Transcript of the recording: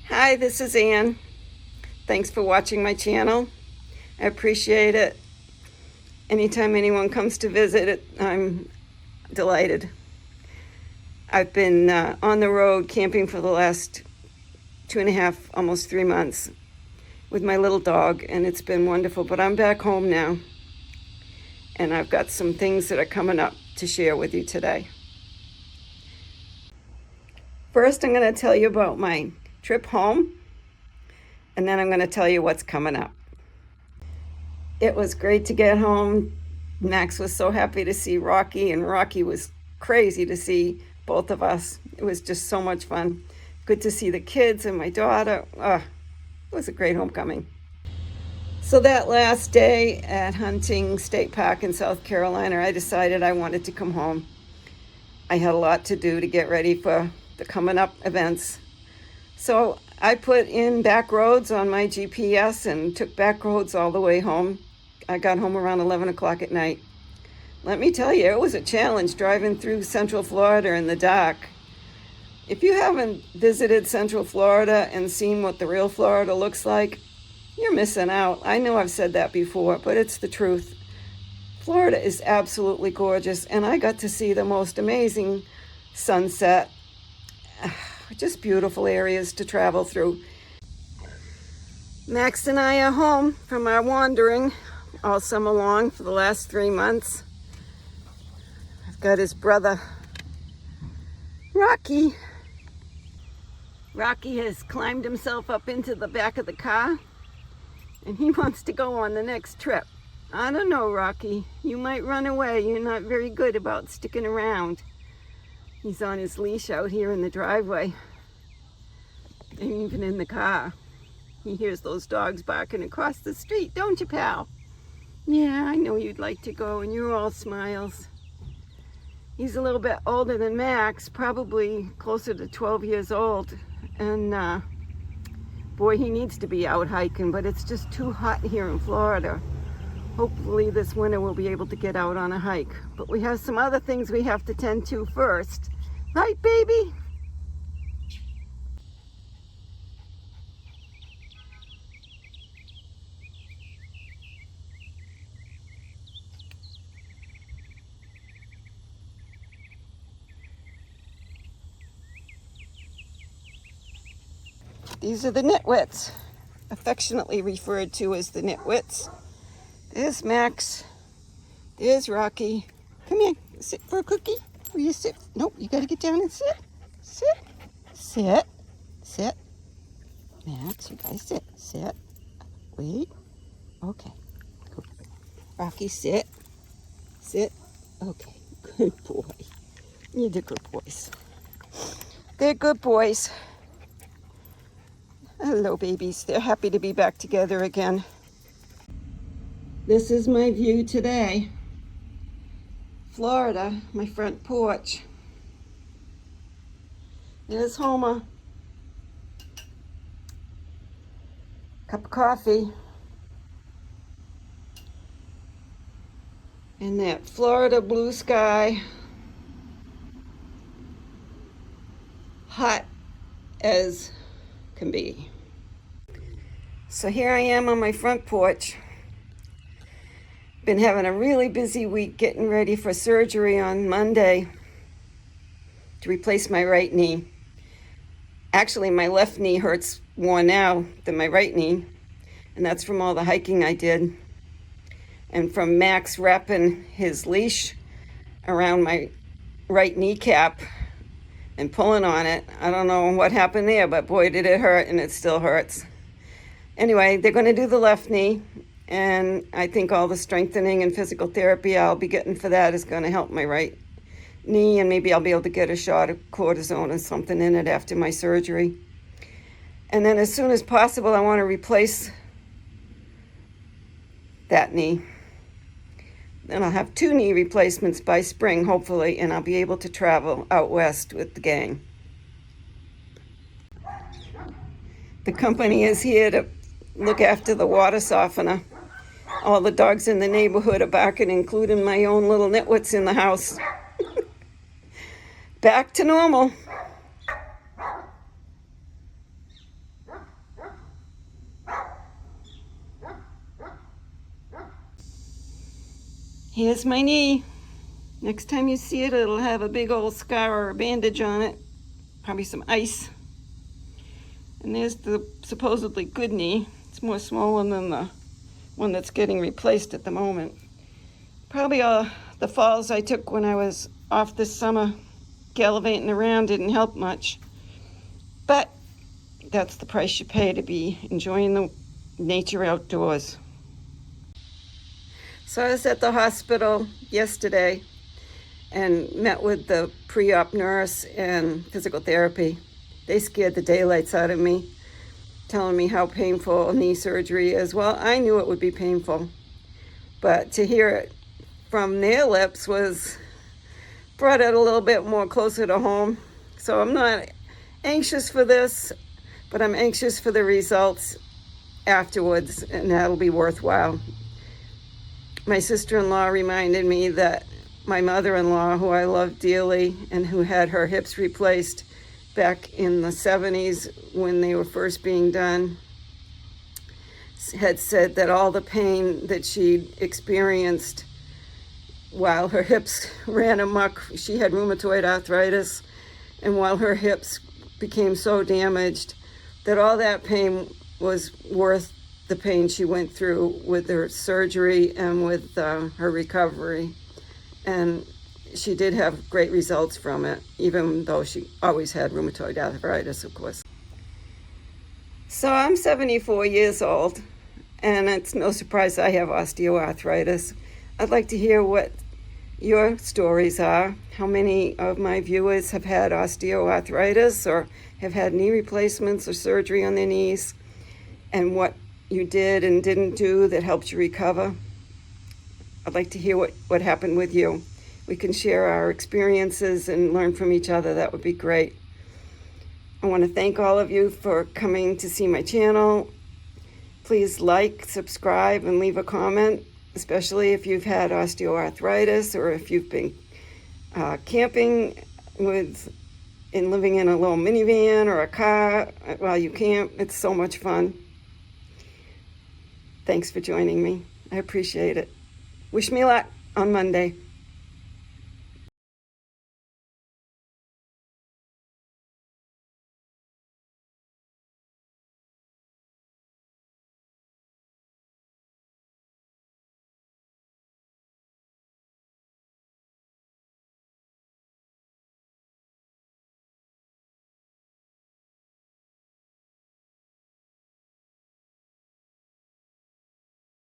Hi, this is Ann. Thanks for watching my channel. I appreciate it. Anytime anyone comes to visit, I'm delighted. I've been on the road camping for the last 2.5, almost 3 months with my little dog, and it's been wonderful. But I'm back home now, and I've got some things that are coming up to share with you today. First, I'm going to tell you about my trip home, and then I'm going to tell you what's coming up. It was great to get home. Max was so happy to see Rocky, and Rocky was crazy to see both of us. It was just so much fun. Good to see the kids and my daughter. It was a great homecoming. So that last day at Hunting State Park in South Carolina, I decided I wanted to come home. I had a lot to do to get ready for the coming up events. So I put in back roads on my GPS and took back roads all the way home. I got home around 11 o'clock at night. Let me tell you, it was a challenge driving through Central Florida in the dark. If you haven't visited Central Florida and seen what the real Florida looks like, you're missing out. I know I've said that before, but it's the truth. Florida is absolutely gorgeous, and I got to see the most amazing sunset. Just beautiful areas to travel through. Max and I are home from our wandering all summer long for the last 3 months. I've got his brother, Rocky. Rocky has climbed himself up into the back of the car, and he wants to go on the next trip. I don't know, Rocky. You might run away. You're not very good about sticking around. He's on his leash out here in the driveway, and even in the car. He hears those dogs barking across the street, don't you, pal? Yeah, I know you'd like to go, and you're all smiles. He's a little bit older than Max, probably closer to 12 years old, and boy, he needs to be out hiking, but it's just too hot here in Florida. Hopefully this winter we'll be able to get out on a hike, but we have some other things we have to tend to first. Right, baby? These are the nitwits, affectionately referred to as the nitwits. There's Max. There's Rocky. Come here, sit for a cookie. Will you sit? Nope, you gotta get down and sit. Sit. Sit. Sit. Max, you guys sit. Sit. Wait. Okay. Cool. Rocky, sit. Sit. Okay. Good boy. You're the good boys. They're good boys. Hello, babies. They're happy to be back together again. This is my view today. Florida, my front porch. There's Homer. Cup of coffee. And that Florida blue sky. Hot as can be. So here I am on my front porch. Been having a really busy week getting ready for surgery on Monday to replace my right knee. Actually, my left knee hurts more now than my right knee, and that's from all the hiking I did and from Max wrapping his leash around my right kneecap and pulling on it. I don't know what happened there, but boy, did it hurt, and it still hurts. Anyway, they're going to do the left knee, and I think all the strengthening and physical therapy I'll be getting for that is going to help my right knee, and maybe I'll be able to get a shot of cortisone or something in it after my surgery. And then as soon as possible, I want to replace that knee. Then I'll have 2 knee replacements by spring, hopefully, and I'll be able to travel out west with the gang. The company is here to look after the water softener. All the dogs in the neighborhood are barking, including my own little nitwits in the house. Back to normal. Here's my knee. Next time you see it, it'll have a big old scar or a bandage on it. Probably some ice. And there's the supposedly good knee. It's more swollen than the one that's getting replaced at the moment. Probably the falls I took when I was off this summer gallivanting around didn't help much. But that's the price you pay to be enjoying the nature outdoors. So I was at the hospital yesterday and met with the pre-op nurse and physical therapy. They scared the daylights out of me, telling me how painful knee surgery is. Well, I knew it would be painful, but to hear it from their lips brought it a little bit more closer to home. So I'm not anxious for this, but I'm anxious for the results afterwards, and that'll be worthwhile. My sister-in-law reminded me that my mother-in-law, who I love dearly and who had her hips replaced back in the 70s when they were first being done, had said that all the pain that she'd experienced while her hips ran amok, she had rheumatoid arthritis, and while her hips became so damaged, that all that pain was worth the pain she went through with her surgery and with her recovery. And she did have great results from it, even though she always had rheumatoid arthritis, of course. So I'm 74 years old, and it's no surprise I have osteoarthritis. I'd like to hear what your stories are. How many of my viewers have had osteoarthritis or have had knee replacements or surgery on their knees, and what you did and didn't do that helped you recover. I'd like to hear what happened with you. We can share our experiences and learn from each other. That would be great. I want to thank all of you for coming to see my channel. Please like, subscribe, and leave a comment, especially if you've had osteoarthritis or if you've been camping and living in a little minivan or a car while you camp. It's so much fun. Thanks for joining me. I appreciate it. Wish me luck on Monday.